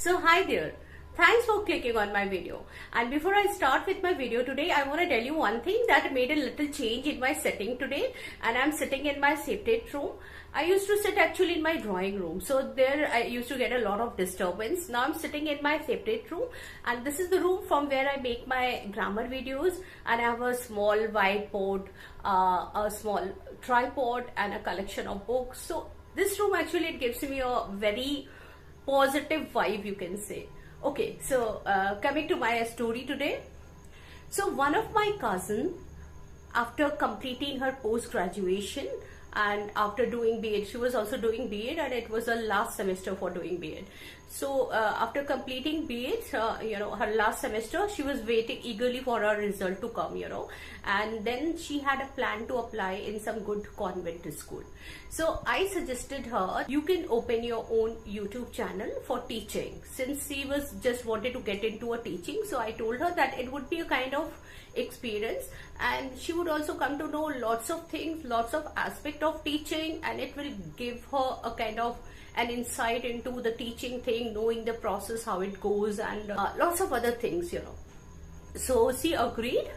So hi there. Thanks for clicking on my video. And before I start with my video today, I want to tell you one thing that made a little change in my setting today. And I'm sitting in my separate room. I used to sit actually in my drawing room. So there I used to get a lot of disturbance. Now I'm sitting in my separate room. And this is the room from where I make my grammar videos. And I have a small whiteboard, a small tripod and a collection of books. So this room actually it gives me a very positive vibe, you can say. Okay, so coming to my story today. So one of my cousin, after completing her post-graduation and after doing B.Ed, she was also doing B.Ed and it was her last semester for doing B.Ed. So after completing B.Ed, her last semester, she was waiting eagerly for her result to come, and then she had a plan to apply in some good convent school. So I suggested her, you can open your own YouTube channel for teaching. Since she was just wanted to get into a teaching, so I told her that it would be a kind of experience and she would also come to know lots of things, lots of aspect of teaching, and it will give her a kind of an insight into the teaching thing, knowing the process, how it goes, and lots of other things, So she agreed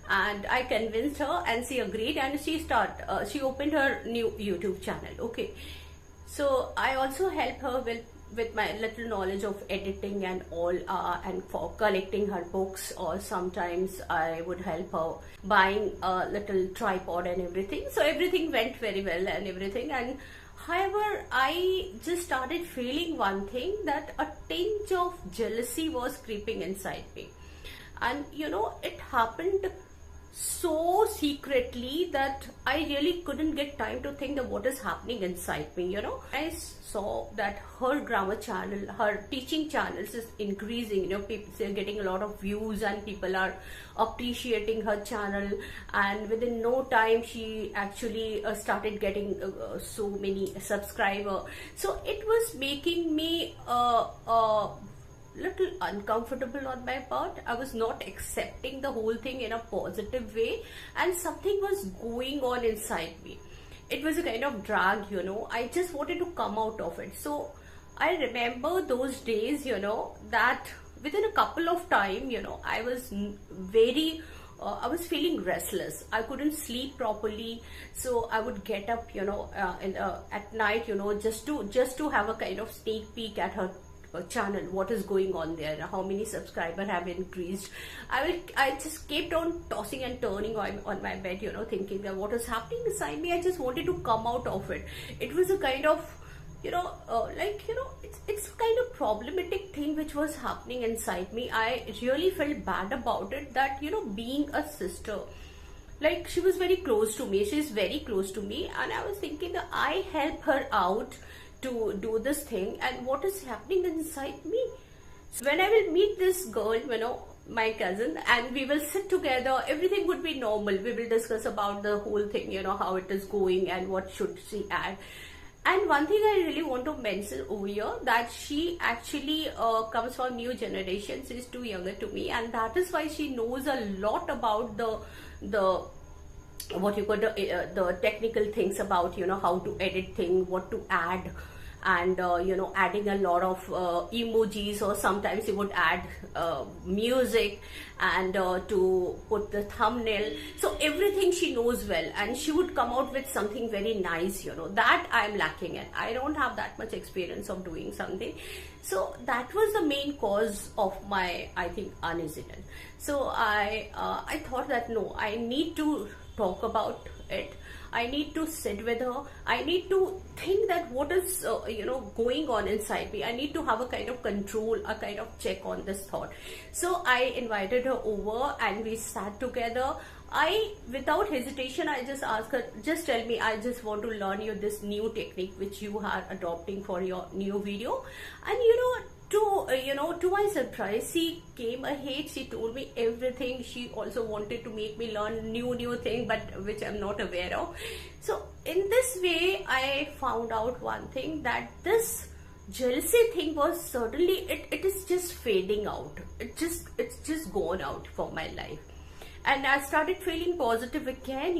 and I convinced her and she agreed, and she opened her new YouTube channel. Okay, so I also helped her with my little knowledge of editing and all, and for collecting her books, or sometimes I would help her buying a little tripod and everything. So everything went very well and everything. And however, I just started feeling one thing, that a tinge of jealousy was creeping inside me. And it happened so secretly that I really couldn't get time to think of what is happening inside me. I saw that her grammar channel, her teaching channels is increasing. People are getting a lot of views and people are appreciating her channel, and within no time she actually started getting so many subscribers. So it was making me little uncomfortable on my part. I was not accepting the whole thing in a positive way, and something was going on inside me. It was a kind of drag, I just wanted to come out of it. So I remember those days, that within a couple of time, I was very I was feeling restless. I couldn't sleep properly, so I would get up, at night, just to have a kind of sneak peek at her channel, what is going on there, how many subscribers have increased. I just kept on tossing and turning on my bed, thinking that what is happening inside me. I just wanted to come out of it. It was a kind of it's kind of problematic thing which was happening inside me. I really felt bad about it, that being a sister, like she was very close to me, she's very close to me, and I was thinking that I help her out to do this thing, and what is happening inside me. So when I will meet this girl, my cousin, and we will sit together, everything would be normal. We will discuss about the whole thing, how it is going and what should she add. And one thing I really want to mention over here, that she actually comes from new generation. She's too younger to me, and that is why she knows a lot about the what you call the technical things about how to edit thing, what to add, and adding a lot of emojis, or sometimes you would add music, and to put the thumbnail. So everything she knows well, and she would come out with something very nice, that I'm lacking in. I don't have that much experience of doing something. So that was the main cause of my, I think, uneasiness. So I thought that no, I need to talk about it. I need to sit with her. I need to think that what is going on inside me. I need to have a kind of control, a kind of check on this thought. So I invited her over and we sat together. Without hesitation, I just asked her, just tell me, I just want to learn you this new technique which you are adopting for your new video. And to my surprise, she came ahead, she told me everything. She also wanted to make me learn new thing, but which I'm not aware of. So in this way, I found out one thing, that this jealousy thing was certainly, it is just fading out. It's just gone out from my life. And I started feeling positive again,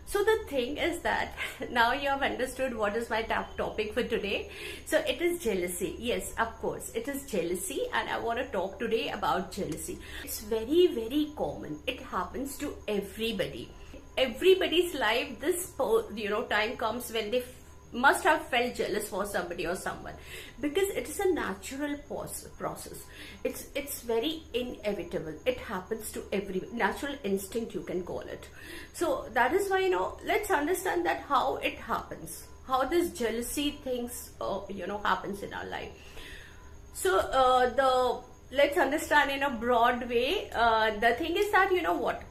So the thing is that now you have understood what is my topic for today. So it is jealousy. Yes, of course, it is jealousy, and I want to talk today about jealousy. It's very, very common. It happens to everybody. Everybody's life, this time comes when they must have felt jealous for somebody or someone, because it is a natural process. It's very inevitable. It happens to every natural instinct, you can call it. So that is why, let's understand that how it happens, how this jealousy things happens in our life. So let's understand in a broad way. The thing is that, what,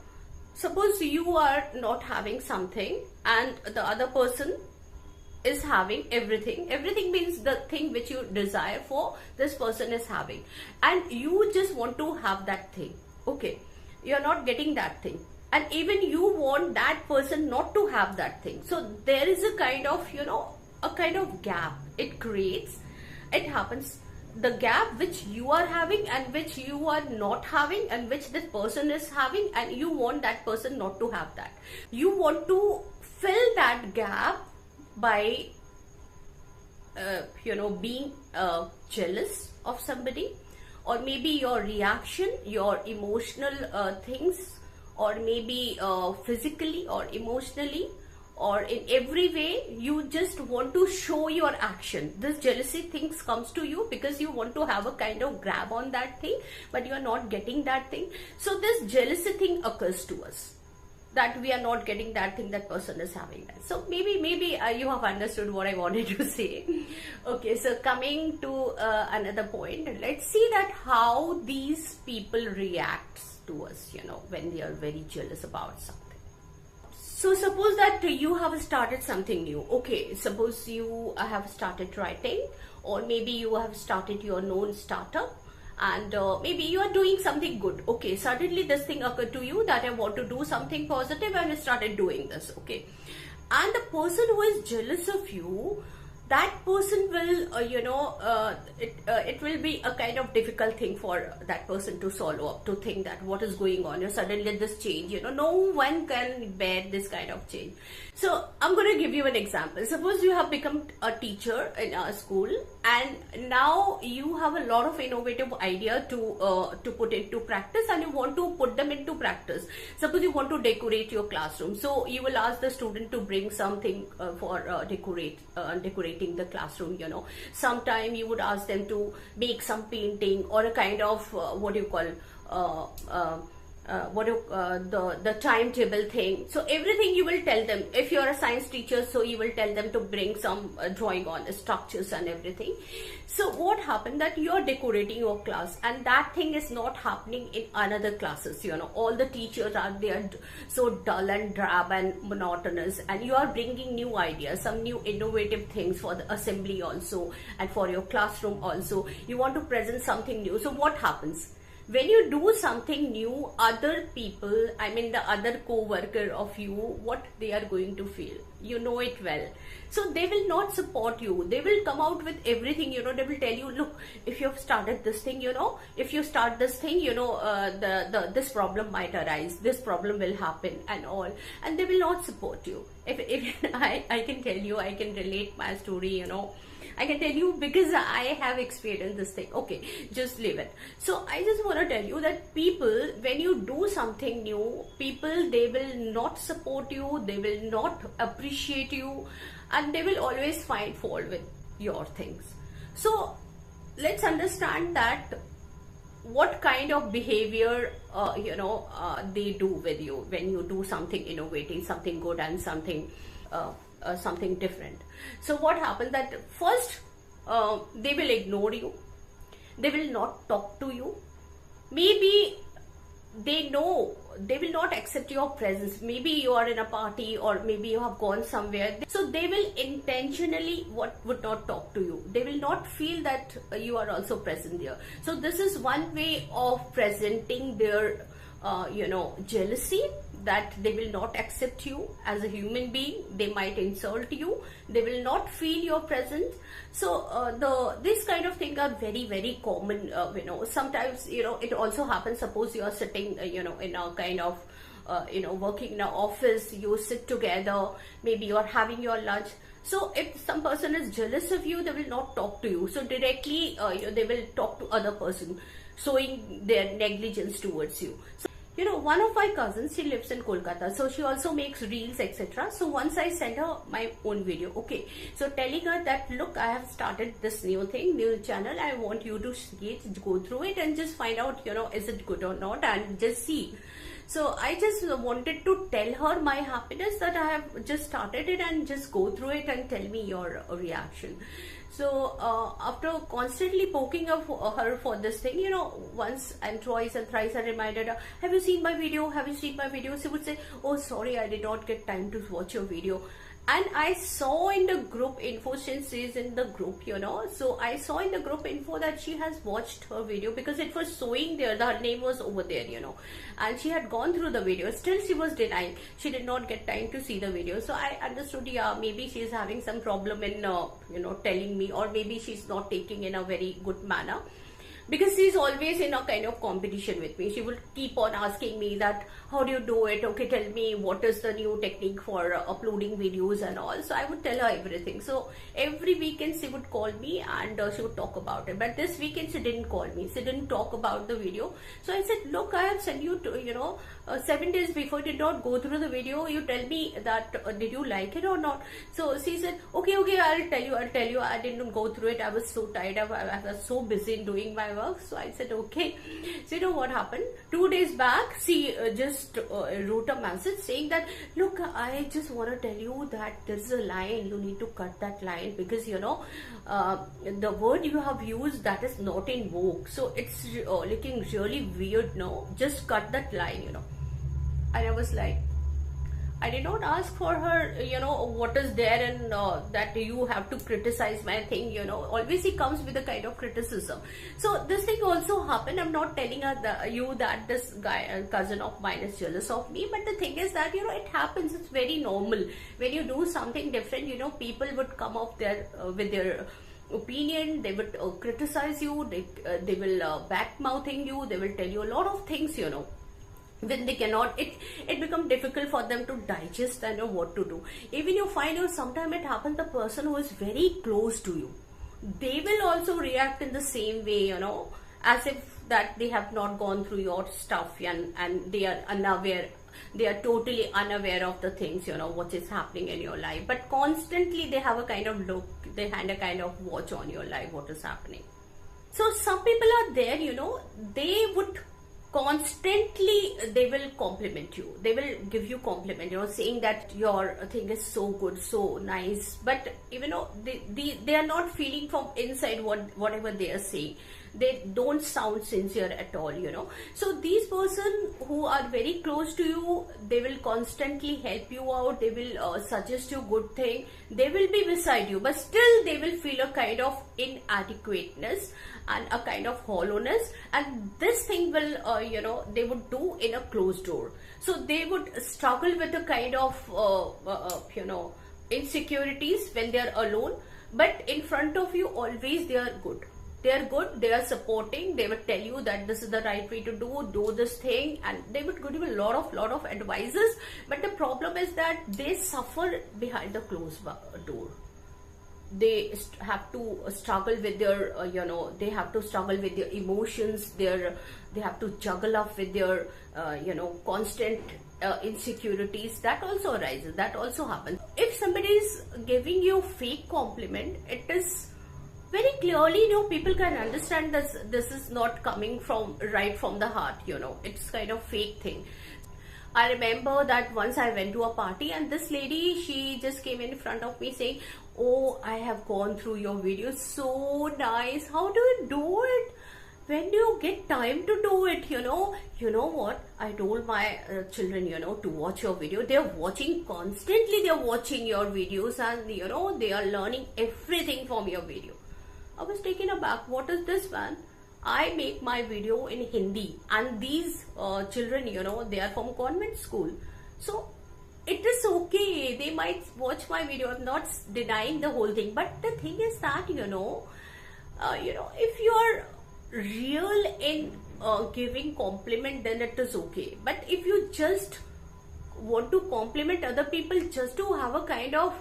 suppose you are not having something and the other person is having everything. Everything means the thing which you desire for, this person is having, and you just want to have that thing. Okay, you're not getting that thing, and even you want that person not to have that thing. So there is a kind of gap it creates. It happens, the gap which you are having and which you are not having, and which this person is having, and you want that person not to have that. You want to fill that gap by being jealous of somebody, or maybe your reaction, your emotional things, or maybe physically or emotionally, or in every way you just want to show your action. This jealousy things comes to you because you want to have a kind of grab on that thing, but you are not getting that thing. So this jealousy thing occurs to us, that we are not getting that thing that person is having that. So maybe you have understood what I wanted to say. Okay, so coming to another point, let's see that how these people react to us, when they are very jealous about something. So suppose that you have started something new. Okay, suppose you have started writing, or maybe you have started your known startup, and maybe you are doing something good. Okay, suddenly this thing occurred to you that I want to do something positive, and you started doing this. Okay, and the person who is jealous of you, that person will it will be a kind of difficult thing for that person to follow up, to think that what is going on. Suddenly this change, no one can bear this kind of change. So I'm going to give you an example. Suppose you have become a teacher in a school, and now you have a lot of innovative idea to put into practice, and you want to put them into practice. Suppose you want to decorate your classroom, so you will ask the student to bring something for decorating the classroom. Sometime you would ask them to make some painting, or a kind of the timetable thing. So everything you will tell them. If you are a science teacher, so you will tell them to bring some drawing on structures and everything. So what happened, that you are decorating your class, and that thing is not happening in another classes. All the teachers are there so dull and drab and monotonous, and you are bringing new ideas, some new innovative things for the assembly also, and for your classroom also. You want to present something new. So what happens? When you do something new, other people, the other co-worker of you, what they are going to feel, you know it well. So they will not support you. They will come out with everything, they will tell you, look, if you have started this thing, if you start this thing, this problem might arise, this problem will happen and all, and they will not support you. If I can tell you, I can relate my story, I can tell you because I have experienced this thing. Okay, just leave it. So I just want to tell you that people, when you do something new, people, they will not support you, they will not appreciate you, and they will always find fault with your things. So let's understand that what kind of behavior they do with you when you do something innovative, something good, and something different. So what happens, that first they will ignore you, they will not talk to you. Maybe they know they will not accept your presence. Maybe you are in a party, or maybe you have gone somewhere, so they will intentionally would not talk to you. They will not feel that you are also present there. So this is one way of presenting their jealousy, that they will not accept you as a human being. They might insult you, they will not feel your presence. So this kind of thing are very, very common. Sometimes it also happens. Suppose you are sitting in a kind of working in an office, you sit together, maybe you're having your lunch. So if some person is jealous of you, they will not talk to you. So directly, they will talk to other person, showing their negligence towards you. So, one of my cousins, she lives in Kolkata, so she also makes reels, etc. So once I sent her my own video, okay, so telling her that, look, I have started this new channel, I want you to see it, go through it and just find out, is it good or not, and just see. So I just wanted to tell her my happiness that I have just started it, and just go through it and tell me your reaction. So after constantly poking her for this thing, once and twice and thrice I reminded her, have you seen my video? Have you seen my video? She would say, oh, sorry, I did not get time to watch your video. And I saw in the group info, since she is in the group, so I saw in the group info that she has watched her video, because it was showing there, her name was over there, and she had gone through the video. Still she was denying, she did not get time to see the video. So I understood, yeah, maybe she is having some problem in, telling me, or maybe she's not taking in a very good manner. Because she's always in a kind of competition with me. She will keep on asking me that, how do you do it? Okay, tell me what is the new technique for uploading videos and all. So I would tell her everything. So every weekend she would call me and she would talk about it. But this weekend she didn't call me. She didn't talk about the video. So I said, look, I have sent you to, 7 days before, did not go through the video. You tell me that, did you like it or not? So she said, okay, I'll tell you. I didn't go through it. I was so tired. I was so busy in doing my work. So I said, okay. So what happened? 2 days back, she just wrote a message saying that, look, I just want to tell you that there's a line. You need to cut that line, because, the word you have used, that is not in vogue. So it's looking really weird now. Just cut that line, And I was like, I did not ask for her, what is there, and that you have to criticize my thing, always he comes with a kind of criticism. So this thing also happened. I'm not telling you that this guy, cousin of mine, is jealous of me, but the thing is that, it happens. It's very normal. When you do something different, people would come up there with their opinion. They would criticize you, they will back-mouthing you, they will tell you a lot of things, when they cannot, it becomes difficult for them to digest and know what to do. Even you find sometimes it happens, the person who is very close to you, they will also react in the same way, as if that they have not gone through your stuff, and they are unaware. They are totally unaware of the things, what is happening in your life. But constantly they have a kind of look, they had a kind of watch on your life, what is happening. So some people are there, they would constantly, they will compliment you, they will give you compliment, saying that your thing is so good, so nice. But they are not feeling from inside whatever they are saying. They don't sound sincere at all, So these person who are very close to you, they will constantly help you out, they will suggest you good thing, they will be beside you, but still they will feel a kind of inadequateness and a kind of hollowness, and this thing will they would do in a closed door. So they would struggle with a kind of insecurities when they are alone, but in front of you always they are good. They are good, they are supporting, they would tell you that this is the right way to do this thing, and they would give you a lot of advices. But the problem is that they suffer behind the closed door. They have to struggle with their, they have to struggle with their emotions, they have to juggle up with their, constant insecurities. That also arises, that also happens. If somebody is giving you fake compliment, it is very clearly, people can understand this is not coming right from the heart, it's kind of fake thing. I remember that once I went to a party, and this lady, she just came in front of me saying, oh, I have gone through your video, so nice, how do you do it? When do you get time to do it? You know what? I told my children, to watch your video. They are watching constantly. They are watching your videos, and they are learning everything from your video. I was taken aback. What is this, man? I make my video in Hindi, and these children, they are from convent school. So it is okay. They might watch my video. I'm not denying the whole thing. But the thing is that, if you are real in giving compliment, then it is okay. But if you just want to compliment other people just to have a kind of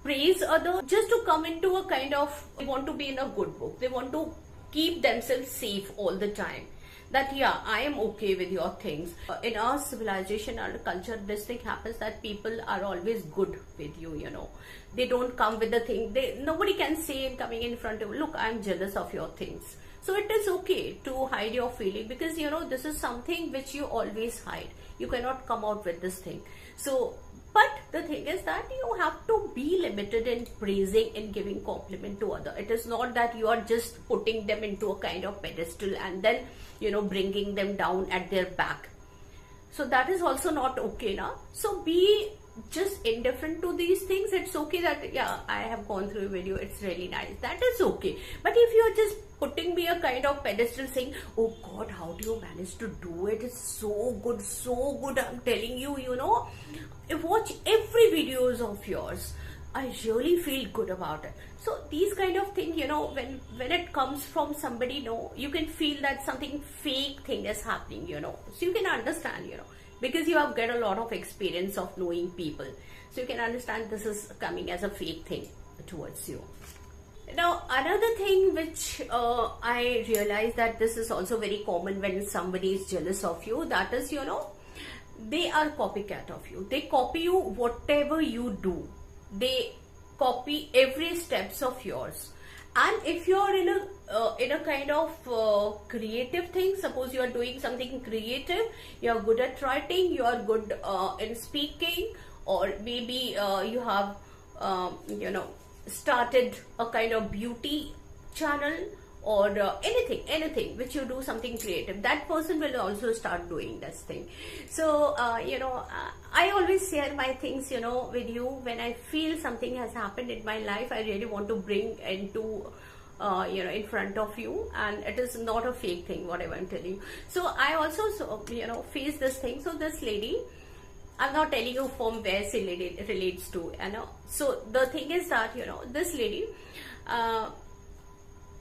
praise other, just to come into a kind of, they want to be in a good book, they want to keep themselves safe all the time, that yeah, I am okay with your things. In our civilization, our culture, this thing happens that people are always good with you, you know. They don't come with the thing, nobody can say coming in front of you, look, I'm jealous of your things. So it is okay to hide your feeling, because you know this is something which you always hide. You cannot come out with this thing. So, but the thing is that you have to be limited in praising and giving compliment to other. It is not that you are just putting them into a kind of pedestal and then, you know, bringing them down at their back. So that is also not okay now. So be just indifferent to these things. It's okay that yeah, I have gone through a video, it's really nice, that is okay. But if you're just putting me a kind of pedestal saying, oh God, how do you manage to do it, it's so good, I'm telling you, you know, watch every videos of yours, I really feel good about it. So these kind of things, you know, when it comes from somebody, no, you can feel that something fake thing is happening, you know. So you can understand, you know, because you have got a lot of experience of knowing people. So you can understand this is coming as a fake thing towards you. Now, another thing which I realize that this is also very common when somebody is jealous of you, that is, you know, they are copycat of you. They copy you whatever you do. They copy every steps of yours. And if you are in a kind of creative thing, suppose you are doing something creative, you are good at writing, you are good in speaking, or maybe you have you know, started a kind of beauty channel, or anything which you do something creative, that person will also start doing this thing. So you know, I always share my things, you know, with you. When I feel something has happened in my life, I really want to bring into you know, in front of you, and it is not a fake thing whatever I'm telling you. So I also you know, face this thing. So this lady, I'm not telling you from where she relates to, you know. So the thing is that, you know, this lady,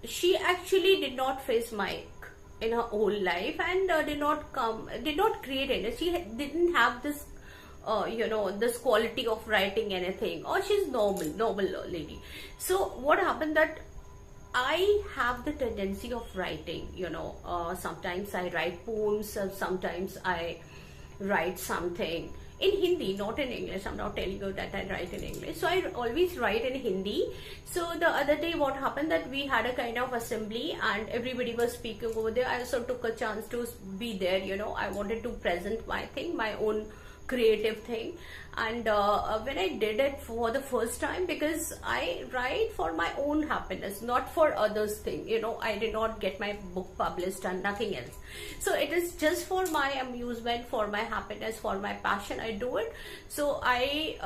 she actually did not face mic in her whole life, and did not create any. She didn't have this you know, this quality of writing anything, or she's normal lady. So what happened that I have the tendency of writing, you know, sometimes I write poems, sometimes I write something in Hindi, not in English. I'm not telling you that I write in English. So I always write in Hindi. So the other day what happened that we had a kind of assembly and everybody was speaking over there. I also took a chance to be there, you know. I wanted to present my thing, my own creative thing. And when I did it for the first time, because I write for my own happiness, not for others thing, you know, I did not get my book published and nothing else. So it is just for my amusement, for my happiness, for my passion, I do it. So I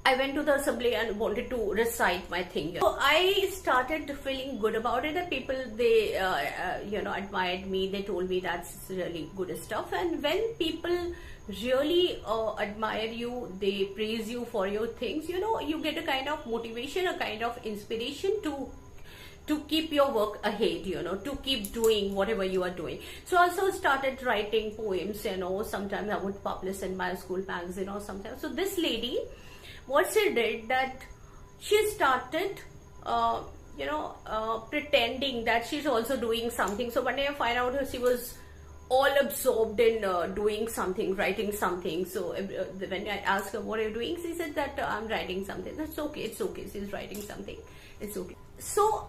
I went to the assembly and wanted to recite my thing. So I started feeling good about it. The people, they you know, admired me. They told me that's really good stuff. And when people really admire you, they praise you for your things, you know, you get a kind of motivation, a kind of inspiration to keep your work ahead, you know, to keep doing whatever you are doing. So I also started writing poems, you know. Sometimes I would publish in my school magazine or sometimes. So this lady, what she did, that she started you know, pretending that she's also doing something. So one day I find out she was all absorbed in doing something, writing something. So when I asked her, what are you doing, she said that I'm writing something. That's okay, it's okay, she's writing something, it's okay. So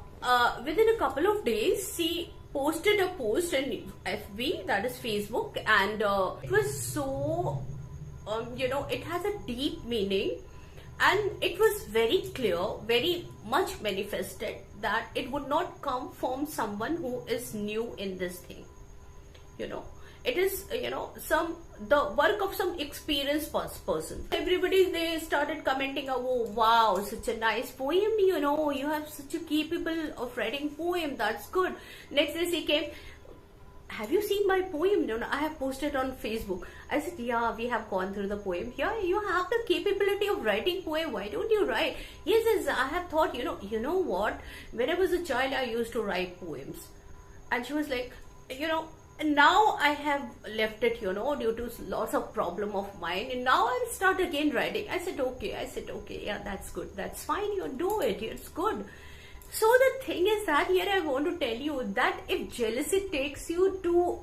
within a couple of days, she posted a post in FB, that is Facebook, and it was so you know, it has a deep meaning. And it was very clear, very much manifested, that it would not come from someone who is new in this thing. You know, it is, you know, the work of some experienced person. Everybody, they started commenting, oh wow, such a nice poem, you know, you have such a capable of writing poem, that's good. Next day she came, have you seen my poem? No, I have posted on Facebook. I said, yeah, we have gone through the poem. Yeah, you have the capability of writing poem. Why don't you write? Yes, I have thought, you know what? When I was a child, I used to write poems. And she was like, you know, now I have left it, due to lots of problem of mine, and now I'll start again writing. I said okay, yeah, that's good, that's fine, you do it, it's good. So the thing is that here I want to tell you that if jealousy takes you to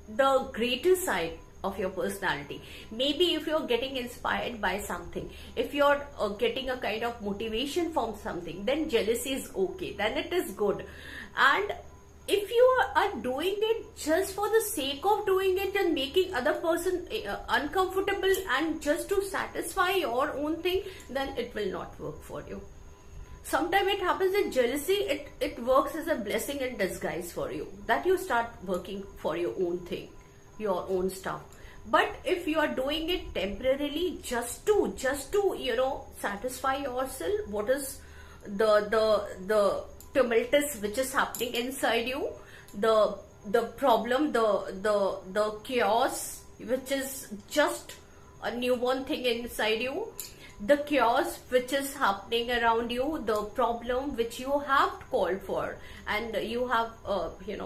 the greater side of your personality, maybe if you're getting inspired by something, if you're getting a kind of motivation from something, then jealousy is okay, then it is good. And if you are doing it just for the sake of doing it and making other person uncomfortable and just to satisfy your own thing, then it will not work for you. Sometimes it happens that jealousy, it works as a blessing in disguise for you, that you start working for your own thing, your own stuff. But if you are doing it temporarily just to satisfy yourself, what is the tumultus which is happening inside you, the problem, the chaos which is just a newborn thing inside you, the chaos which is happening around you, the problem which you have called for and you have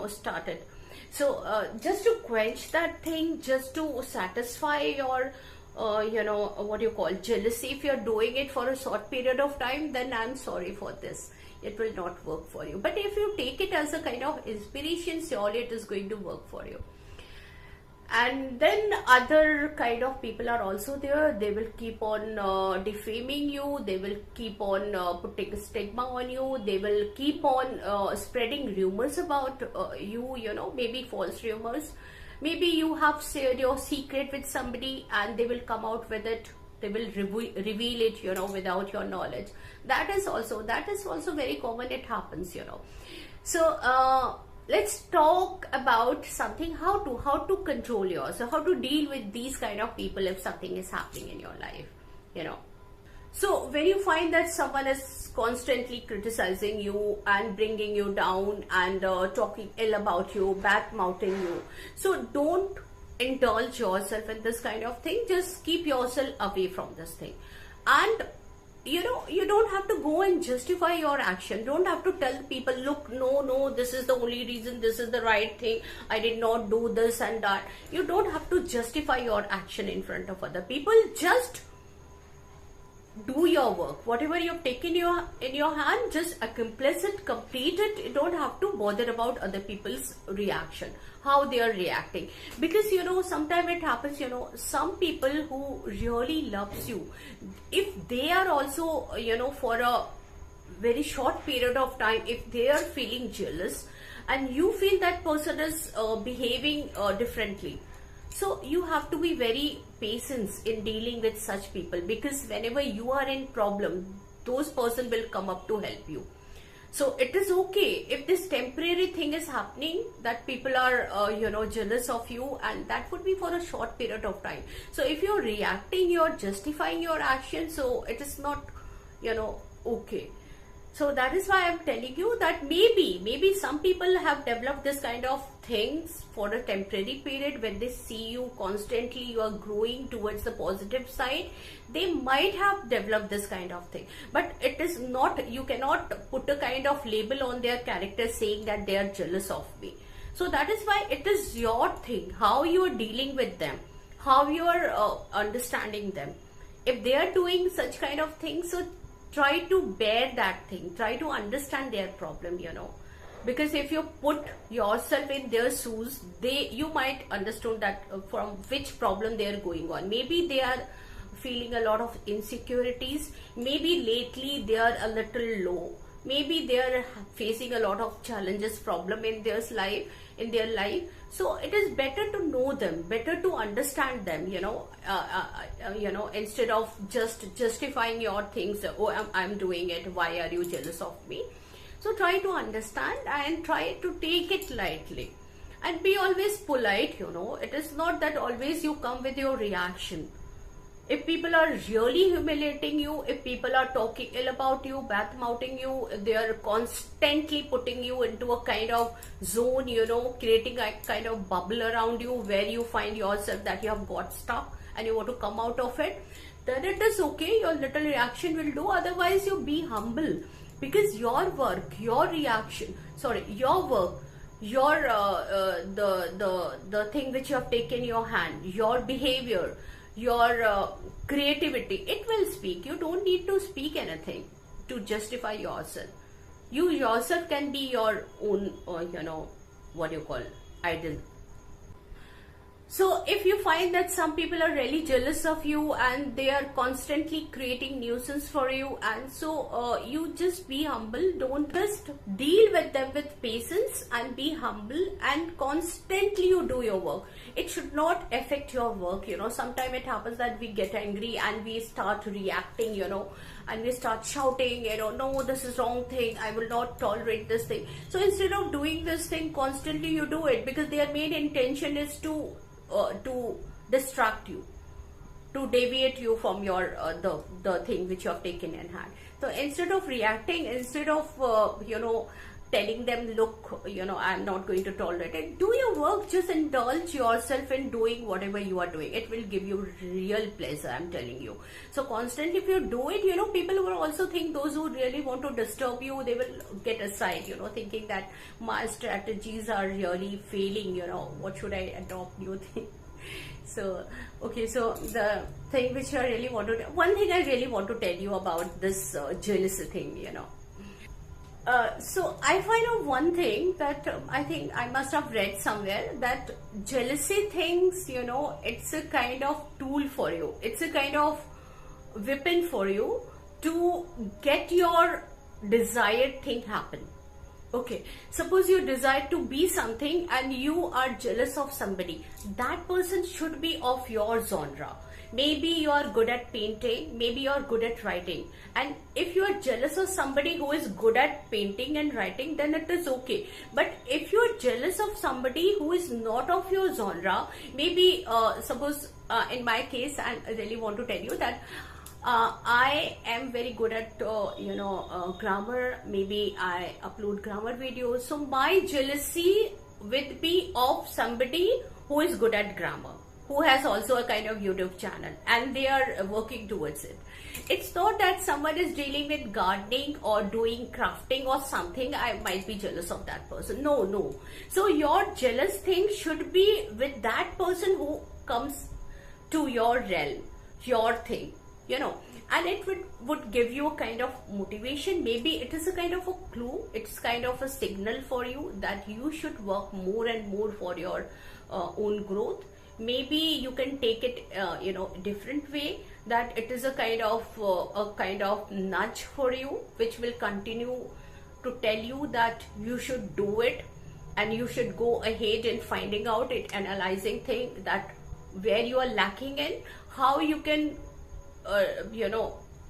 started. So just to quench that thing, just to satisfy your what you call jealousy, if you're doing it for a short period of time, then I'm sorry for this, it will not work for you. But if you take it as a kind of inspiration, surely it is going to work for you. And then other kind of people are also there. They will keep on defaming you, they will keep on putting a stigma on you, they will keep on spreading rumors about you, maybe false rumors. Maybe you have shared your secret with somebody and they will come out with it, they will reveal it without your knowledge. That is also very common, it happens. So let's talk about something, how to control yourself, how to deal with these kind of people if something is happening in your life. So when you find that someone is constantly criticizing you and bringing you down and talking ill about you, bad-mouthing you, so don't indulge yourself in this kind of thing. Just keep yourself away from this thing. And you don't have to go and justify your action. Don't have to tell people, look, no, this is the only reason, this is the right thing, I did not do this and that. You don't have to justify your action in front of other people. Just do your work. Whatever you've taken in your hand, just accomplish it, complete it. You don't have to bother about other people's reaction, how they are reacting. Because sometimes it happens, some people who really loves you, if they are also for a very short period of time, if they are feeling jealous and you feel that person is behaving differently, so you have to be very patient in dealing with such people, because whenever you are in problem, those person will come up to help you. So it is okay if this temporary thing is happening, that people are jealous of you, and that would be for a short period of time. So if you're reacting, you're justifying your action, so it is not okay. So that is why I'm telling you that maybe some people have developed this kind of things for a temporary period. When they see you constantly, you are growing towards the positive side, they might have developed this kind of thing. But it is not, you cannot put a kind of label on their character saying that they are jealous of me. So that is why it is your thing, how you are dealing with them, how you are understanding them. If they are doing such kind of things, so try to bear that thing, try to understand their problem, because if you put yourself in their shoes, you might understand that from which problem they are going on. Maybe they are feeling a lot of insecurities, maybe lately they are a little low, maybe they are facing a lot of challenges, problem in their life. So it is better to know them, better to understand them, instead of just justifying your things. Oh, I'm doing it, why are you jealous of me? So try to understand and try to take it lightly and be always polite. It is not that always you come with your reaction. If people are really humiliating you, if people are talking ill about you, bad-mouthing you, they are constantly putting you into a kind of zone, creating a kind of bubble around you where you find yourself that you have got stuck and you want to come out of it, then it is okay, your little reaction will do. Otherwise, you be humble, because your work, your your the thing which you have taken in your hand, your behavior, your creativity, it will speak. You don't need to speak anything to justify yourself. You yourself can be your own what you call idol. So if you find that some people are really jealous of you and they are constantly creating nuisance for you, and so you just be humble. Don't just deal with them with patience, and be humble, and constantly you do your work. It should not affect your work. Sometimes it happens that we get angry and we start reacting, and we start shouting, no, this is wrong thing, I will not tolerate this thing. So instead of doing this thing constantly, you do it, because their main intention is to distract you, to deviate you from your the thing which you have taken in hand. So instead of reacting, instead of telling them, look, I'm not going to tolerate it, do your work. Just indulge yourself in doing whatever you are doing. It will give you real pleasure, I'm telling you. So constantly if you do it, people will also think, those who really want to disturb you, they will get aside, thinking that my strategies are really failing, what should I adopt new thing. So okay, so the thing which I really want to, one thing I really want to tell you about this jealousy thing, so I find out one thing that I think I must have read somewhere, that jealousy things, it's a kind of tool for you. It's a kind of weapon for you to get your desired thing happen. Okay, suppose you desire to be something and you are jealous of somebody. That person should be of your genre. Maybe you are good at painting, maybe you are good at writing. And if you are jealous of somebody who is good at painting and writing, then it is okay. But if you are jealous of somebody who is not of your genre, maybe suppose in my case, and I really want to tell you that I am very good at grammar. Maybe I upload grammar videos. So my jealousy would be of somebody who is good at grammar, who has also a kind of YouTube channel, and they are working towards it. It's not that someone is dealing with gardening or doing crafting or something, I might be jealous of that person. No. So your jealous thing should be with that person who comes to your realm, your thing, and it would give you a kind of motivation. Maybe it is a kind of a clue, it's kind of a signal for you that you should work more and more for your own growth. Maybe you can take it different way, that it is a kind of nudge for you, which will continue to tell you that you should do it, and you should go ahead in finding out it, analyzing thing that where you are lacking in, how you can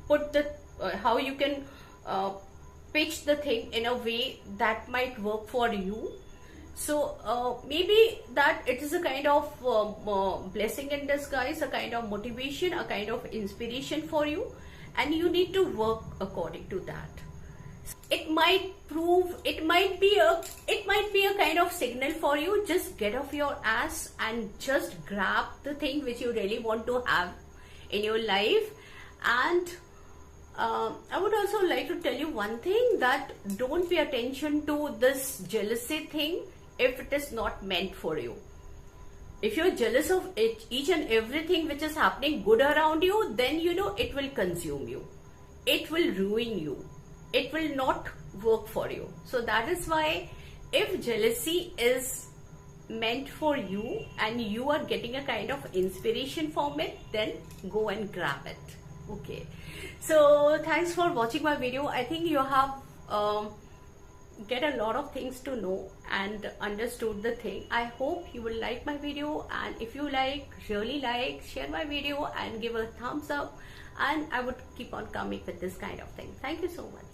put the how you can pitch the thing in a way that might work for you. So maybe that it is a kind of blessing in disguise, a kind of motivation, a kind of inspiration for you, and you need to work according to that. It might be a kind of signal for you. Just get off your ass and just grab the thing which you really want to have in your life. And I would also like to tell you one thing, that don't pay attention to this jealousy thing if it is not meant for you. If you're jealous of each and everything which is happening good around you, then it will consume you, it will ruin you, it will not work for you. So that is why, if jealousy is meant for you and you are getting a kind of inspiration from it, then go and grab it. Okay, so thanks for watching my video. I think you have get a lot of things to know and understood the thing. I hope you will like my video, and if you really like, share my video and give a thumbs up, and I would keep on coming with this kind of thing. Thank you so much.